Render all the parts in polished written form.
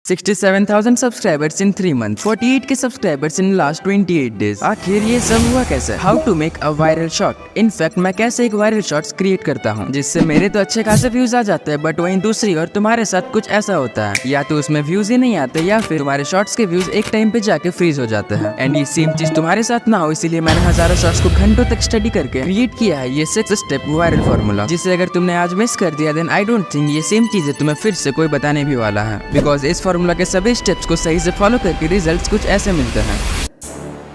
67,000 subscribers in 3 months, 48 के subscribers in last 28 days. आखिर ये सब हुआ कैसे? How to make a viral short. In fact मैं कैसे एक वायरल शॉट्स क्रिएट करता हूँ जिससे मेरे तो अच्छे खासे व्यूज आ जाते हैं, बट वहीं दूसरी और तुम्हारे साथ कुछ ऐसा होता है, या तो उसमें व्यूज ही नहीं आते या फिर तुम्हारे शॉर्ट्स के व्यूज एक टाइम पे जाके फ्रीज हो जाते हैं। एंड ये सेम चीज तुम्हारे साथ ना हो, इसीलिए मैंने हजारों शॉर्ट्स को घंटों तक स्टडी करके क्रिएट किया है ये 6 स्टेप वायरल फॉर्मूला, जिसे अगर तुमने आज मिस कर दिया देन आई डोंट थिंक ये सेम चीजें तुम्हें फिर से कोई बताने भी वाला है, बिकॉज इस फॉर्मूला के सभी स्टेप्स को सही से फॉलो करके रिजल्ट्स कुछ ऐसे मिलते हैं।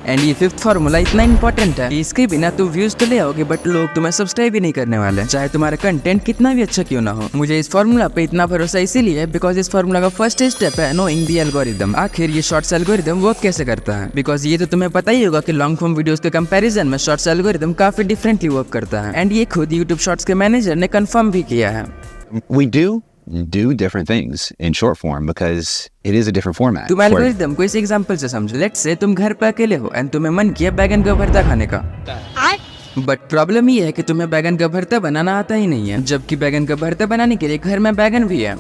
एंड ये 5th फॉर्मूला इतना इंपॉर्टेंट है कि इसके बिना तुम व्यूज तो ले आओगे बट लोग तुम्हें सब्सक्राइब भी नहीं करने वाले, चाहे तुम्हारा कंटेंट कितना भी अच्छा क्यों ना हो। मुझे इस फॉर्मूला पे इतना भरोसा इसीलिए है बिकॉज इस फॉर्मूला का फर्स्ट स्टेप है नोइंग द एल्गोरिदम। आखिर ये शॉर्ट्स एल्गोरिदम वर्क कैसे करता है, बिकॉज ये तो तुम्हें पता ही होगा कि लॉन्ग फॉर्म वीडियोस के कंपैरिजन में शॉर्ट्स एल्गोरिदम काफी डिफरेंटली वर्क करता है। एंड ये खुद यूट्यूब शॉर्ट्स के मैनेजर ने कंफर्म भी किया है। We do different things in short form because it is a different format. तुम एल्गोरिदम को इस एग्जांपल से समझो। लेट्स से तुम घर पे अकेले हो एंड तुम्हें मन किया बैगन का भरता खाने का, बट प्रॉब्लम ये है कि तुम्हें बैगन का भरता बनाना आता ही नहीं है, जबकि बैगन का भरता बनाने के लिए घर में बैगन भी है।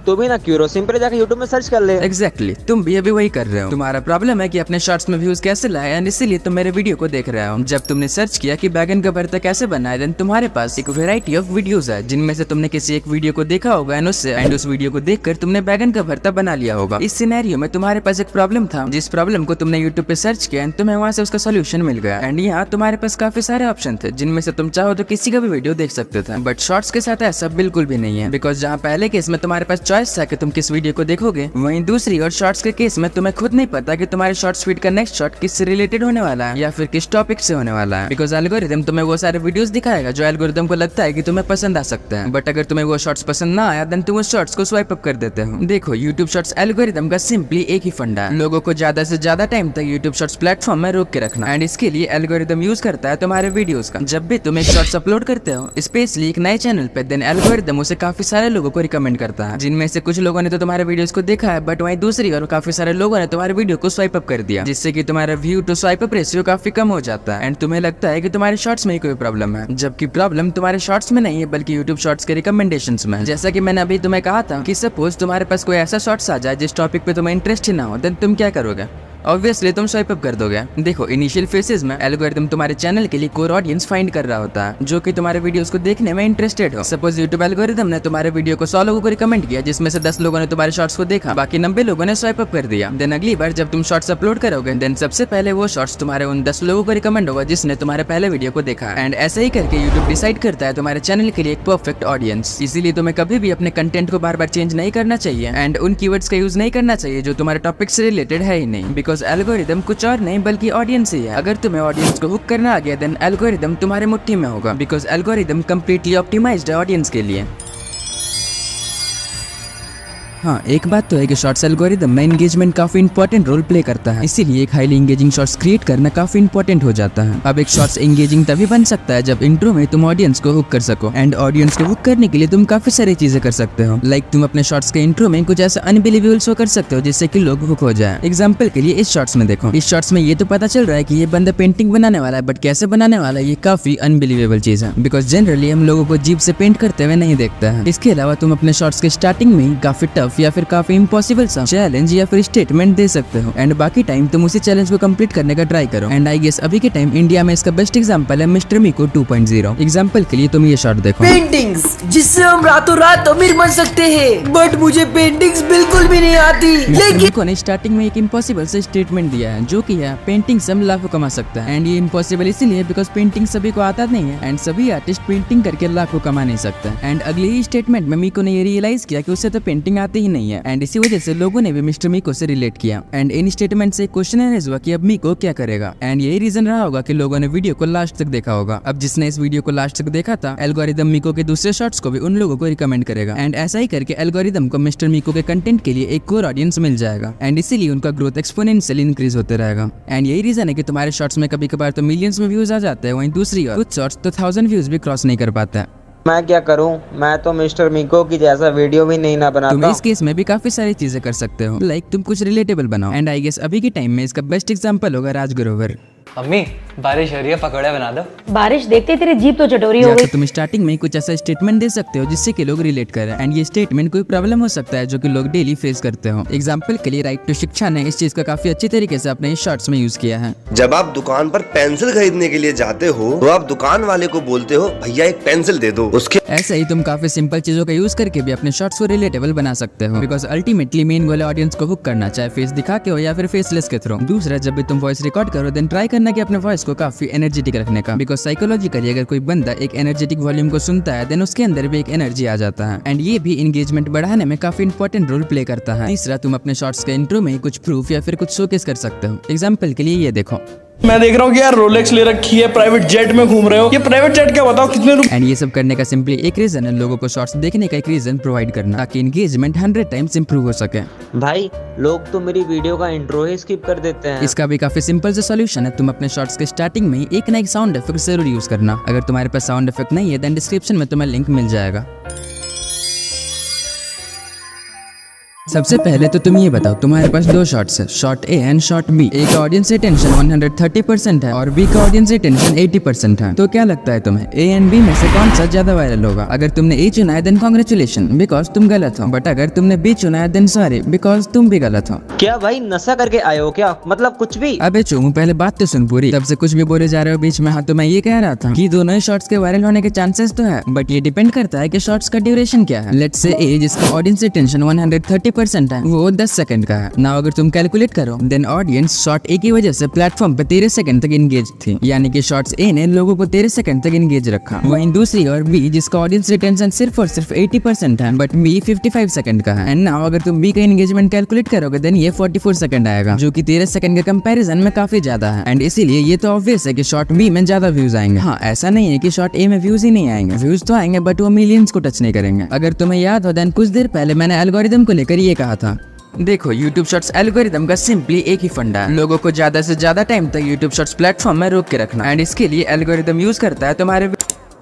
तुम भी ना क्यूरो सिंपल जाके यूट्यूब में सर्च कर ले। एग्जैक्टली तुम भी अभी वही कर रहे हो। तुम्हारा प्रॉब्लम है कि अपने शॉर्ट्स में व्यूज कैसे लाए एंड इसीलिए तुम मेरे वीडियो को देख रहे हो। जब तुमने सर्च किया कि बैगन का भरता कैसे बनाए देन तुम्हारे पास एक वैरायटी ऑफ वीडियोस है, जिनमें से तुमने किसी एक वीडियो को देखा होगा एंड उस वीडियो को देखकर तुमने बैगन का भरता बना लिया होगा। इस सिनेरियो में तुम्हारे पास एक प्रॉब्लम था, जिस प्रॉब्लम को तुमने यूट्यूब पे सर्च किया एंड तुम्हें वहाँ से उसका सोल्यूशन मिल गया। एंड यहाँ तुम्हारे पास काफी सारे ऑप्शन थे जिनमें से तुम चाहो तो किसी का भी वीडियो देख सकते थे, बट शॉर्ट्स के साथ ऐसा बिल्कुल भी नहीं है, बिकॉज जहाँ पहले केस में तुम्हारे पास चॉइस था कि तुम किस वीडियो को देखोगे, वहीं दूसरी और शॉर्ट्स के केस में तुम्हें खुद नहीं पता कि तुम्हारे शॉर्ट्स फीड का नेक्स्ट शॉट किससे रिलेटेड होने वाला है या फिर किस टॉपिक से होने वाला है, बिकॉज एल्गोरिदम तुम्हें वो सारे वीडियोस दिखाएगा जो एल्गोरिदम को लगता है कि तुम्हें पसंद आ सकते हैं। बट अगर तुम्हें वो शॉर्ट्स पसंद ना आया देन तुम उस शॉर्ट्स को स्वाइप अप कर देते हो। देखो यूट्यूब शॉर्ट्स एल्गोरिदम का सिंपली एक ही फंडा है, लोगों को ज्यादा से ज्यादा टाइम तक यूट्यूब शॉर्ट्स प्लेटफॉर्म में रोक के रखना। एंड इसके लिए एल्गोरिदम यूज करता है तुम्हारे वीडियोस का। जब भी तुम एक शॉर्ट्स अपलोड करते हो स्पेशली एक नए चैनल पे, देन एल्गोरिदम उसे काफी सारे लोगों को रिकमेंड करता है, जिनमें से कुछ लोगों ने तो तुम्हारे वीडियोस को देखा है, बट वहीं दूसरी और काफी सारे लोगों ने तुम्हारे वीडियो को स्वाइप अप कर दिया, जिससे कि तुम्हारा view to swipe up ratio काफी कम हो जाता है एंड तुम्हें लगता है कि तुम्हारे शॉर्ट्स में ही कोई प्रॉब्लम है, जबकि प्रॉब्लम तुम्हारे शॉर्ट्स में नहीं है बल्कि यूट्यूब शॉर्ट्स के रिकमेंडेशंस में। जैसा कि मैंने अभी तुम्हें कहा था कि सपोज तुम्हारे पास कोई ऐसा शॉर्ट्स आ जाए जिस टॉपिक पे तुम्हें इंटरेस्ट ही ना हो, देन तुम क्या करोगे? ऑब्वियसली तुम स्वाइप अप कर दोगे। देखो इनिशियल फेजेस में एल्गोरिदम तुम्हारे चैनल के लिए कोर ऑडियंस फाइंड कर रहा होता है जो कि तुम्हारे वीडियोस को देखने में इंटरेस्टेड हो। सपोज यूट्यूब एल्गोरिदम ने तुम्हारे वीडियो को 100 लोगों को रिकमेंड किया, जिसमें से 10 लोगों ने तुम्हारे शॉर्ट्स को देखा, बाकी 90 लोगों ने स्वाइप अप कर दिया। देन अगली बार जब तुम शॉर्ट्स अपलोड करोगे देन सबसे पहले वो शॉर्ट्स तुम्हारे उन 10 लोगों को रिकमेंड होगा जिसने तुम्हारे पहले वीडियो को देखा। एंड ऐसे ही करके यूट्यूब डिसाइड करता है तुम्हारे चैनल के लिए एक परफेक्ट ऑडियंस। इसीलिए तुम्हें कभी भी अपने कंटेंट को बार बार चेंज नहीं करना चाहिए एंड उन कीवर्ड्स का यूज नहीं करना चाहिए जो तुम्हारे टॉपिक से रिलेटेड है ही नहीं, बिकॉज एल्गोरिदम कुछ और नहीं बल्कि ऑडियंस ही है। अगर तुम्हें ऑडियंस को हुक करना आ गया देन एल्गोरिदम तुम्हारे मुट्ठी में होगा, बिकॉज एल्गोरिदम कंप्लीटली ऑप्टिमाइज्ड है ऑडियंस के लिए। हाँ, एक बात तो है कि शॉर्ट्स एल्गोरिदम में एंगेजमेंट काफी इंपॉर्टेंट रोल प्ले करता है, इसीलिए एक हाईली एंगेजिंग शॉर्ट्स क्रिएट करना काफी इंपॉर्टेंट हो जाता है। अब एक शॉर्ट्स एंगेजिंग तभी बन सकता है जब इंट्रो में तुम ऑडियंस को हुक कर सको, एंड ऑडियंस को हुक करने के लिए तुम काफी सारी चीजें कर सकते हो। लाइक तुम अपने शॉर्ट्स के इंट्रो में कुछ ऐसा अनबिलीवेबल शो कर सकते हो जिससे कि लोग हुक हो जाए। एग्जाम्पल के लिए इस शॉर्ट्स में देखो, इस शॉर्ट्स में ये तो पता चल रहा है कि ये बंदा पेंटिंग बनाने वाला है, बट कैसे बनाने वाला है ये काफी अनबिलीवेबल चीज है, बिकॉज जनरली हम लोगों को जीभ से पेंट करते हुए नहीं देखते हैं। इसके अलावा तुम अपने शॉर्ट्स के स्टार्टिंग में ही काफी टफ या फिर काफी पॉसिबल सा चैलेंज या फिर स्टेटमेंट दे सकते हो एंड बाकी टाइम तुम उसी चैलेंज को कंप्लीट करने का ट्राई करो। एंड आई गेस अभी के टाइम इंडिया में इसका बेस्ट एग्जांपल है मिस्टर मीको 2.0। एग्जांपल के लिए तुम ये शॉट देखो, पेंटिंग्स जिससे हम रातों रात अमीर बन सकते हैं, बट मुझे पेंटिंग्स बिल्कुल भी नहीं आती। लेकिन मीको ने स्टार्टिंग में एक इम्पॉसिबल से स्टेटमेंट दिया है जो कि है पेंटिंग से हम लाखों कमा सकते हैं। एंड ये इम्पॉसिबल इसीलिए बिकॉज पेंटिंग सभी को आता नहीं है एंड सभी आर्टिस्ट पेंटिंग करके लाखों कमा नहीं सकते। एंड अगले ही स्टेटमेंट में मीको ने ये रियलाइज किया कि उससे तो पेंटिंग आती ही नहीं है एंड इसी वजह से लोगों ने भी मिस्टर मीको से रिलेट किया। एंड इन स्टेटमेंट से क्वेश्चन एराइज हुआ कि अब मीको क्या करेगा, एंड यही रीजन रहा होगा कि लोगों ने वीडियो को लास्ट तक देखा होगा। अब जिसने इस वीडियो को लास्ट तक देखा था एल्गोरिदम मीको के दूसरे शॉर्ट्स को भी उन लोगों को रिकमेंड करेगा एंड ऐसा ही करके एल्गोरिदम को मिस्टर मीको के कंटेंट के लिए एक कोर ऑडियंस मिल जाएगा एंड इसीलिए उनका ग्रोथ एक्सपोनेंशियल इंक्रीज होते रहेगा। एंड यही रीजन है कि तुम्हारे शॉर्ट्स में कभी कभार तो मिलियंस में व्यूज आ जाते हैं, वहीं दूसरी और कुछ शॉर्ट्स तो 1000 व्यूज भी क्रॉस नहीं कर पाता है। मैं क्या करूं, मैं तो मिस्टर मीको की जैसा वीडियो भी नहीं ना बनाता। तुम इस केस में भी काफी सारी चीजें कर सकते हो, लाइक तुम कुछ रिलेटेबल बनाओ एंड आई गेस अभी के टाइम में इसका बेस्ट एग्जांपल होगा राज ग्रोवर। मम्मी बारिश हो रही है, पकौड़े बना दो। बारिश देखते ही तेरी जीभ तो चटोरी हो या गई। तो तुम स्टार्टिंग में ही कुछ ऐसा स्टेटमेंट दे सकते हो जिससे कि लोग रिलेट करें, एंड ये स्टेटमेंट कोई प्रॉब्लम हो सकता है जो कि लोग डेली फेस करते हो। एग्जांपल के लिए राइट टू शिक्षा ने इस चीज का काफी अच्छी तरीके से अपने शॉर्ट्स में यूज किया है। जब आप दुकान पर पेंसिल खरीदने के लिए जाते हो तो आप दुकान वाले को बोलते हो भैया एक पेंसिल दे दो। उसके ऐसे ही तुम काफी सिंपल चीजों का यूज करके भी अपने शॉर्ट्स को रिलेटेबल बना सकते हो, बिकॉज अल्टीमेटली मेन गोल है ऑडियंस को हुक करना, चाहे फेस दिखा के हो या फिर फेसलेस के थ्रू। दूसरा, जब भी तुम वॉइस रिकॉर्ड करो देन ट्राई करना कि अपने वॉइस को काफी एनर्जेटिक रखने का, बिकॉज साइकोलॉजिकली अगर कोई बंदा एक एनर्जेटिक वॉल्यूम को सुनता है देन उसके अंदर भी एक एनर्जी आ जाता है, एंड ये भी इंगेजमेंट बढ़ाने में काफी इंपॉर्टेंट रोल प्ले करता है। तीसरा, तुम अपने शॉर्ट्स के इंट्रो में कुछ प्रूफ या फिर कुछ शोकेस कर सकते हो। एग्जाम्पल के लिए ये देखो, मैं देख रहा हूँ कि यार रोलेक्स ले रखी है, प्राइवेट जेट में घूम रहे हो। ये प्राइवेट जेट क्या बताओ कितने एंड ये सब करने का सिंपली एक रीजन है, लोगों को शॉर्ट्स देखने का एक रीजन प्रोवाइड करना, ताकि एंगेजमेंट 100 टाइम्स इंप्रूव हो सके। भाई लोग तो मेरी वीडियो का इंट्रो ही स्किप कर देते हैं। इसका भी काफी सिंपल सा सॉल्यूशन है, तुम अपने शॉर्ट्स के स्टार्टिंग में ही एक ना एक साउंड इफेक्ट जरूर यूज करना। अगर तुम्हारे पास साउंड इफेक्ट नहीं है देन डिस्क्रिप्शन में तुम्हें लिंक मिल जाएगा। सबसे पहले तो तुम ये बताओ, तुम्हारे पास दो शॉर्ट्स है, short A and short B. A का ऑडियंस रिटेंशन 130% है और बी का ऑडियंस रिटेंशन 80% है। तो क्या लगता है तुम्हें ए एंड बी में से कौन सा ज्यादा वायरल होगा? अगर तुमने ए चुना है देन कॉन्ग्रेचुलेशन बिकॉज तुम गलत हो, बट अगर तुमने बी चुना है देन सॉरी बिकॉज तुम भी गलत हो। क्या भाई नशा करके आए हो क्या? मतलब कुछ भी। अबे चूमू, पहले बात तो सुन पूरी, तब से कुछ भी बोले जा रहे हो बीच में। हाँ, तो मैं ये कह रहा था कि दोनों ही शॉर्ट्स के वायरल होने के चांसेस तो है, बट ये डिपेंड करता है कि शॉर्ट्स का ड्यूरेशन क्या है। लेट्स से ए जिसका ऑडियंस रिटेंशन 130% है वो 10 सेकंड का है। नाउ अगर तुम कैलकुलेट करो देन ऑडियंस शॉर्ट ए की वजह से प्लेटफॉर्म पे 13 सेकंड तक एंगेज थी, यानी कि शॉर्ट्स ए ने लोगों को 13 सेकंड तक एंगेज रखा। वहीं दूसरी और बी जिसका ऑडियंस रिटेंशन सिर्फ और सिर्फ 80% है बट बी 55 सेकंड का है। एंड नाउ अगर तुम बी का एंगेजमेंट कैलकुलेट करोगे देन ये 44 सेकंड आएगा, जो कि 13 सेकंड के कंपैरिजन में काफी ज्यादा है। एंड इसीलिए ये तो ऑब्वियस है कि शॉर्ट बी में ज्यादा व्यूज आएंगे। हाँ, ऐसा नहीं है कि शॉर्ट ए में व्यूज ही नहीं आएंगे, व्यूज तो आएंगे बट वो मिलियंस को टच नहीं करेंगे। अगर तुम्हें याद हो देन कुछ देर पहले मैंने एल्गोरिदम को लेकर ये कहा था। देखो, YouTube शॉर्ट्स एल्गोरिदम का सिंपली एक ही फंडा है, लोगों को ज्यादा से ज्यादा टाइम तक YouTube शॉर्ट्स प्लेटफॉर्म में रोक के रखना। एंड इसके लिए एल्गोरिदम यूज करता है तुम्हारे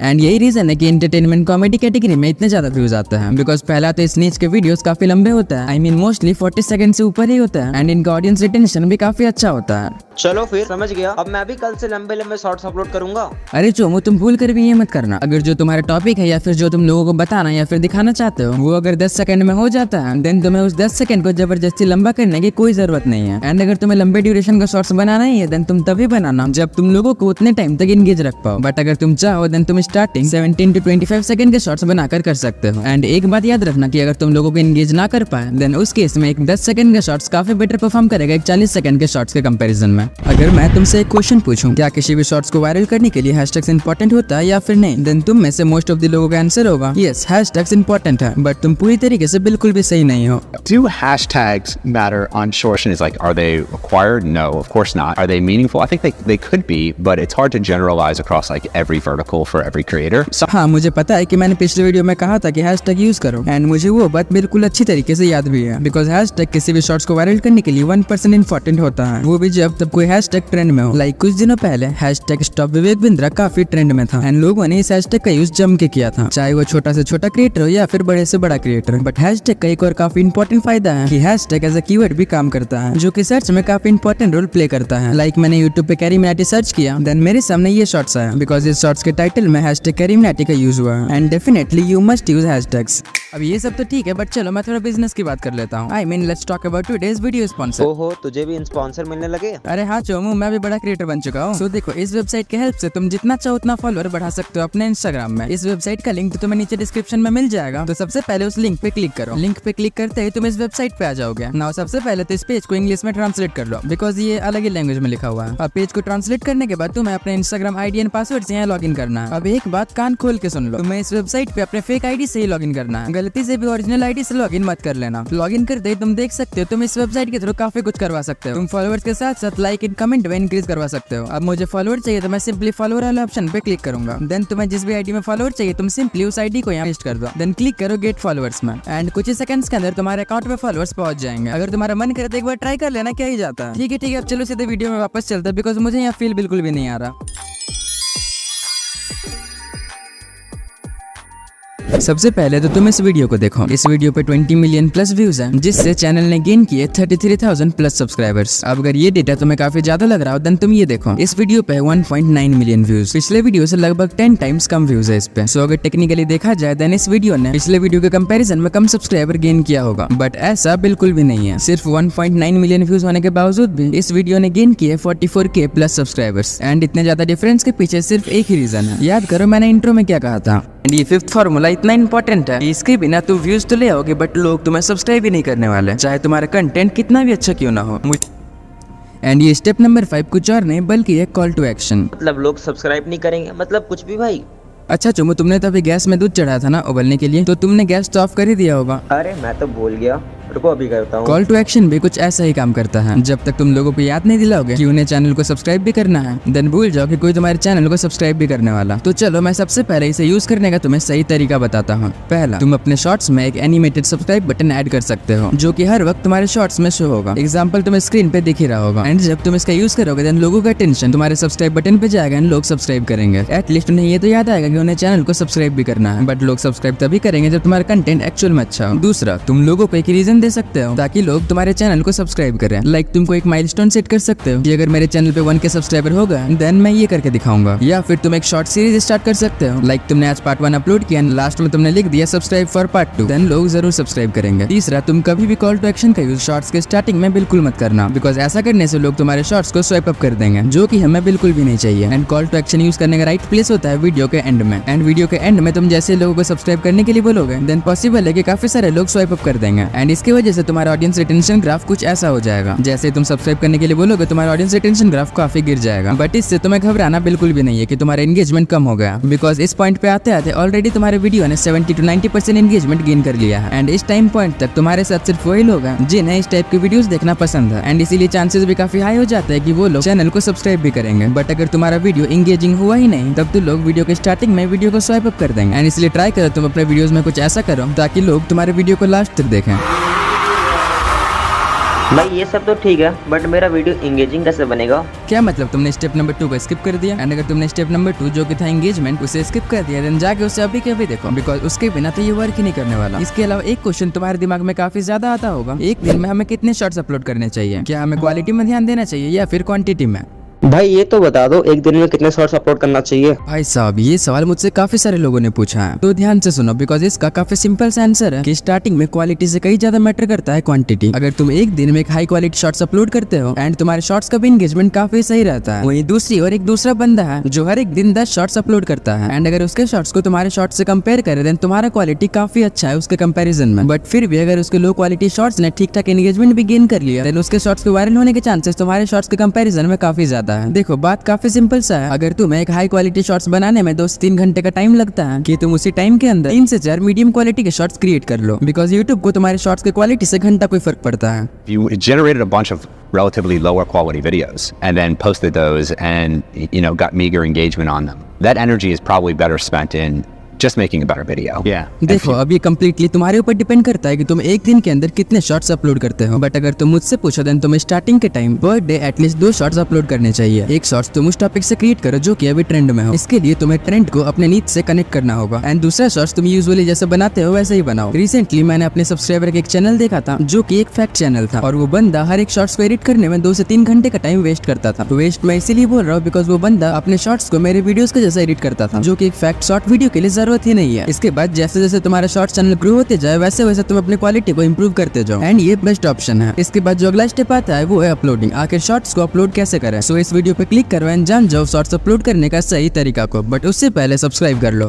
एंड यही रीजन है कि एंटरटेनमेंट कॉमेडी कैटेगरी में इतने ज्यादा व्यूज आते हैं, बिकॉज पहला तो इस नीच के वीडियोस काफी लंबे होते हैं, आई मीन मोस्टली 40 सेकंड से ऊपर ही होता है, एंड इनका ऑडियंस रिटेंशन भी काफी अच्छा होता है। चलो फिर समझ गया, अब मैं भी कल से लंबे लंबे शॉर्ट्स अपलोड करूंगा। अरे चोमू, तुम भूल कर भी ये मत करना, अगर जो तुम्हारा टॉपिक है या फिर जो तुम लोगों को बताना या फिर दिखाना चाहते हो वो अगर 10 सेकंड में हो जाता है देन तुम्हें उस 10 सेकंड को जबरदस्ती लंबा करने की कोई जरूरत नहीं है। एंड अगर तुम्हें लंबे ड्यूरेशन का शॉर्ट्स बनाना ही है देन तुम तभी बनाना जब तुम लोगों को उतने टाइम तक एंगेज रख पाओ, बट अगर तुम चाहो देन तुम स्टार्टिंग 17 to 25 सेकंड के शॉर्ट्स बनाकर कर सकते हो। एंड एक बात याद रखना कि अगर तुम लोगों को एंगेज ना कर पाए देन उस केस में एक 10 सेकंड का शॉर्ट्स काफी बेटर परफॉर्म करेगा एक 40 सेकंड के शॉर्ट्स के कंपैरिजन में। अगर मैं तुमसे एक क्वेश्चन पूछूं, क्या किसी भी शॉर्ट्स को वायरल करने के लिए हैशटैग्स इंपॉर्टेंट होता है या फिर नहीं, देन तुम में से मोस्ट ऑफ द लोगों का आंसर होगा यस, हैशटैग्स इंपॉर्टेंट है, बट तुम पूरी तरीके से बिल्कुल भी सही नहीं हो। Do hashtags matter on shorts? And it's like, are they required? No, of course not. Are they meaningful? I think they could be, but it's hard to generalize across like every vertical for every creator. हाँ, मुझे पता है कि मैंने पिछले video में कहा था कि हैशटैग यूज करो, एंड मुझे वो बात बिल्कुल अच्छी तरीके से याद भी है, बिकॉज हैशटैग किसी भी शॉर्ट्स को वायरल करने के लिए 1% इंपॉर्टेंट होता है, वो भी जब तब कोई हैशटैग ट्रेंड में हो। लाइक कुछ दिनों पहले हैशटैग स्टॉप विवेक बिंद्रा काफी ट्रेंड में था, एंड लोगों ने इस हैशटैग का यूज जम के किया था, चाहे वो छोटा से छोटा क्रिएटर हो या फिर बड़े से बड़ा क्रिएटर। बट हैशटैग का एक और काफी इंपॉर्टेंट फायदा है कि हैशटैग एज अ कीवर्ड भी काम करता है, जो कि सर्च में काफी इंपॉर्टेंट रोल प्ले करता है। लाइक मैंने यूट्यूब पे कैरीमिनाटी सर्च किया देन मेरे सामने ये शॉर्ट्स आया, बिकॉज इस शॉर्ट्स के टाइटल में हैशटैग कैरीमिनाटी का यूज हुआ है, and definitely you must use hashtags. अब ये सब तो ठीक है, बट चलो मैं थोड़ा बिजनेस की बात कर लेता हूँ। I mean let's talk about today's video sponsor. ओहो, तुझे भी स्पॉन्सर मिलने लगे? अरे हाँ चोमू, मैं भी बड़ा क्रिएटर बन चुका हूँ। तो देखो, इस वेबसाइट के हेल्प से तुम जितना चाहो उतना फॉलोअर बढ़ा सकते हो अपने इंस्टाग्राम में। इस वेबसाइट का लिंक तो तुम्हें नीचे डिस्क्रिप्शन में मिल जाएगा, तो सबसे पहले उस लिंक पे क्लिक करो। लिंक पे क्लिक करते ही तुम इस वेबसाइट पे आ जाओगे। नाउ सबसे पहले तो इस पेज को इंग्लिश में ट्रांसलेट कर लो, बिकॉज ये अलग ही लैंग्वेज में लिखा हुआ है। अब पेज को ट्रांसलेट करने के बाद तुम्हें अपने इंस्टाग्राम आईडी एंड पासवर्ड से यहाँ लॉग इन करना है। अब एक बात कान खोल के सुन लो, तुम्हें इस वेबसाइट पे अपने फेक आईडी से ही लॉग इन करना है, गलती से भी ओरिजिनल आईडी से लॉगिन मत कर लेना। लॉगिन करते ही तुम देख सकते हो तुम इस वेबसाइट के थ्रू काफी कुछ करवा सकते हो। तुम फॉलोअर्स के साथ साथ लाइक एंड कमेंट में इंक्रीज करवा सकते हो। अब मुझे फॉलोअर चाहिए तो मैं सिंपली फॉलोअर वाले ऑप्शन पे क्लिक करूंगा। देन तुम्हें जिस भी आईडी में फॉलोअर चाहिए तुम सिंपली उस आईडी को यहाँ पेस्ट कर दो। देन क्लिक करो गेट फॉलोअर्स में, एंड कुछ ही सेकंड्स के अंदर तुम्हारे अकाउंट में फॉलोअर्स पहुंच जाएंगे। अगर तुम्हारा मन करे तो एक बार ट्राई कर लेना, क्या ही जाता है। ठीक है, अब चलो सीधे वीडियो में वापस चलते हैं, बिकॉज मुझे यहाँ फील बिल्कुल भी नहीं आ रहा। सबसे पहले तो तुम इस वीडियो को देखो। इस वीडियो पे 20 मिलियन प्लस व्यूज हैं, जिससे चैनल ने गेन किए 33,000 प्लस सब्सक्राइबर्स। अब अगर ये डेटा तुम्हें काफी ज्यादा लग रहा हो देन तुम ये देखो, इस वीडियो पे 1.9 मिलियन व्यूज, पिछले वीडियो से लगभग 10 टाइम्स कम व्यूज है इस पे। सो अगर टेक्निकली देखा जाए देन इस वीडियो ने पिछले वीडियो के कंपैरिजन में कम सब्सक्राइबर गेन किया होगा, बट ऐसा बिल्कुल भी नहीं है। सिर्फ 1.9 मिलियन व्यूज होने के बावजूद भी इस वीडियो ने गेन किए 44K प्लस सब्सक्राइबर्स। एंड इतने ज्यादा डिफरेंस के पीछे सिर्फ एक ही रीजन है। याद करो मैंने इंट्रो में क्या कहा था। एंड ये 5th फार्मूला इतना इंपॉर्टेंट है कि इसके बिना तुम व्यूज तो ले आओगे बट लोग तुम्हें सब्सक्राइब ही नहीं करने वाले, चाहे तुम्हारा कंटेंट कितना भी अच्छा क्यों ना हो। एंड ये स्टेप नंबर 5 कुछ और नहीं बल्कि एक कॉल टू एक्शन। मतलब लोग सब्सक्राइब नहीं करेंगे, मतलब कुछ भी भाई। अच्छा चुमो, तुमने तो अभी गैस में दूध चढ़ाया था ना उबलने के लिए, तो तुमने गैस तो ऑफ कर ही दिया होगा। अरे मैं तो भूल गया, रुको अभी करता हूँ। कॉल टू एक्शन भी कुछ ऐसा ही काम करता है। जब तक तुम लोगों को याद नहीं दिलाओगे कि उन्हें चैनल को सब्सक्राइब भी करना है, देन भूल जाओ कि कोई तुम्हारे चैनल को सब्सक्राइब भी करने वाला। तो चलो मैं सबसे पहले इसे यूज करने का तुम्हें सही तरीका बताता हूँ। पहला, तुम अपने शॉर्ट्स में एक एनिमेटेड सब्सक्राइब बटन ऐड कर सकते हो, जो कि हर वक्त तुम्हारे शॉर्ट्स में शो होगा। एग्जाम्पल तुम्हें स्क्रीन पे दिख ही रहा होगा। एंड जब तुम इसका यूज करोगे देन लोगों का अटेंशन तुम्हारे सब्सक्राइब बटन पे जाएगा एंड लोग सब्सक्राइब करेंगे। एटलीस्ट उन्हें ये तो याद आएगा कि उन्हें चैनल को सब्सक्राइब भी करना है, बट लोग सब्सक्राइब तभी करेंगे जब तुम्हारा कंटेंट एक्चुअल में अच्छा हो। दूसरा, तुम लोगों को एक रीजन दे सकते हो ताकि लोग तुम्हारे चैनल को सब्सक्राइब करें। लाइक तुमको एक माइलस्टोन सेट कर सकते हो कि अगर मेरे चैनल पे 1K सब्सक्राइबर होगा देन मैं ये करके दिखाऊंगा। या फिर तुम एक शॉर्ट सीरीज स्टार्ट कर सकते हो। लाइक तुमने आज पार्ट 1 अपलोड किया एंड लास्ट में तुमने लिख दिया सब्सक्राइब फॉर पार्ट 2, देन लोग जरूर सब्सक्राइब करेंगे। तीसरा, तुम कभी भी कॉल टू एक्शन का यूज शॉर्ट्स के स्टार्टिंग में बिल्कुल मत करना, बिकॉज ऐसा करने से लोग तुम्हारे शॉर्ट्स को स्वाइप अप कर देंगे, जो कि हमें बिल्कुल भी नहीं चाहिए। And call to action use करने का राइट प्लेस होता है वीडियो के एंड में। एंड वीडियो के एंड में तुम जैसे लोगों को सब्सक्राइब करने के लिए बोलोगे देन पॉसिबल है कि काफी सारे लोग स्वाइप अप कर देंगे। एंड इसकी वजह से तुम्हारा ऑडियंस रिटेंशन ग्राफ कुछ ऐसा हो जाएगा। जैसे तुम सब्सक्राइब करने के लिए बोलोगे तुम्हारा ऑडियंस रिटेंशन ग्राफ काफी गिर जाएगा। बट इससे तुम्हें घबराना बिल्कुल भी नहीं है कि तुम्हारा एंगेजमेंट कम हो गया, बिकॉज इस पॉइंट पे आते आते ऑलरेडी तुम्हारे वीडियो ने 70 to 90% एंगेजमेंट गेन कर लिया है। एंड इस टाइम पॉइंट तक तुम्हारे साथ सिर्फ वही लोग हैं जिन्हें इस टाइप की वीडियोस देखना पसंद है। एंड इसीलिए चांसेस भी काफी हाई हो जाते हैं कि वो लोग चैनल को सब्सक्राइब भी करेंगे। बट अगर तुम्हारा वीडियो एंगेजिंग हुआ ही नहीं तब तो लोग वीडियो के स्टार्टिंग में वीडियो को स्वाइप अप कर देंगे। एंड इसलिए ट्राई करो तुम अपने वीडियोस में कुछ ऐसा करो ताकि लोग तुम्हारे वीडियो को लास्ट तक देखें। भाई ये सब तो ठीक है, बट मेरा वीडियो एंगेजिंग कैसे बनेगा? क्या मतलब तुमने स्टेप नंबर 2 को स्किप कर दिया? एंड अगर तुमने स्टेप नंबर 2 जो कि था एंगेजमेंट उसे स्किप कर दिया देन जाके उसे अभी के अभी देखो, बिकॉज उसके बिना तो ये वर्क ही नहीं करने वाला। इसके अलावा एक क्वेश्चन तुम्हारे दिमाग में काफी ज्यादा आता होगा, एक दिन में हमें कितने शॉर्ट्स अपलोड करने चाहिए? क्या हमें क्वालिटी में ध्यान देना चाहिए या फिर क्वांटिटी में? भाई ये तो बता दो, एक दिन में कितने शॉर्ट्स अपलोड करना चाहिए? भाई साहब ये सवाल मुझसे काफी सारे लोगों ने पूछा है, तो ध्यान से सुनो, बिकॉज इसका काफी सिंपल सा आंसर है कि स्टार्टिंग में क्वालिटी से कई ज्यादा मैटर करता है क्वांटिटी। अगर तुम एक दिन में एक हाई क्वालिटी शॉर्ट्स अपलोड करते हो एंड तुम्हारे शॉर्ट्स का भी एंगेजमेंट काफी सही रहता है, वहीं दूसरी और एक दूसरा बंदा है जो हर एक दिन 10 शॉर्ट्स अपलोड करता है एंड अगर उसके शॉर्ट्स को तुम्हारे शॉर्ट्स से कंपेयर करे देन तुम्हारा क्वालिटी काफी अच्छा है उसके कंपेरिजन में। बट फिर भी अगर उसके लो क्वालिटी शॉर्ट्स ने ठीक ठाक एंगेजमेंट भी गेन कर लिया देन उसके शॉर्ट्स के वायरल होने के चांसेस तुम्हारे शॉर्ट्स के कंपेरिजन में काफी ज्यादा है। देखो बात काफी सिंपल सा है, अगर तुम्हें एक हाई क्वालिटी शॉर्ट्स बनाने में 2 से 3 घंटे का टाइम लगता है कि तुम उसी टाइम के अंदर 3 से 4 मीडियम क्वालिटी के शॉर्ट्स क्रिएट कर लो, बिकॉज यूट्यूब को तुम्हारे शॉर्ट्स के क्वालिटी से घंटा कोई फर्क पड़ता है। You generated a bunch of relatively lower quality videos and then posted those and, you know, got meager engagement on them. That energy is probably better spent in just making a better video. Yeah. देखो अब ये completely तुम्हारे ऊपर depend करता है कि तुम एक दिन के अंदर कितने शॉर्ट्स अपलोड करते हो। बट अगर तुम मुझसे पूछो देन तुम्हें स्टार्टिंग के time per day at least 2 shorts upload करने चाहिए। एक शॉर्ट्स तुम उस टॉपिक से क्रिएट करो जो कि अभी ट्रेंड में हो, इसके लिए तुम्हें ट्रेंड को अपने नीड से कनेक्ट करना होगा। एंड दूसरा शॉर्ट्स तुम यूजुअली जैसे बनाते हो वैसे ही बनाओ। रिसेंटली मैंने अपने सब्सक्राइबर का एक चैनल देखा था जो कि एक फैक्ट चैनल था, और वो बंदा हर एक शॉर्ट्स को एडिट करने में 2 से 3 घंटे का टाइम वेस्ट करता था। तो वेस्ट मैं इसीलिए बोल रहा हूँ बिकॉज वो बंदा अपने शॉर्ट्स को मेरे वीडियोस के जैसा एडिट करता था, जो कि एक फैक्ट शॉर्ट वीडियो के लिए जरूरत ही नहीं है। इसके बाद जैसे जैसे तुम्हारा शॉर्ट चैनल ग्रो होते जाए वैसे वैसे तुम अपनी क्वालिटी को इंप्रूव करते जाओ, एंड ये बेस्ट ऑप्शन है। इसके बाद जो अगला स्टेप आता है वो है अपलोडिंग। आखिर शॉर्ट्स को अपलोड कैसे करें? सो इस वीडियो पे क्लिक करो एंड जान जाओ शॉर्ट्स अपलोड करने का सही तरीका को, बट उससे पहले सब्सक्राइब कर लो।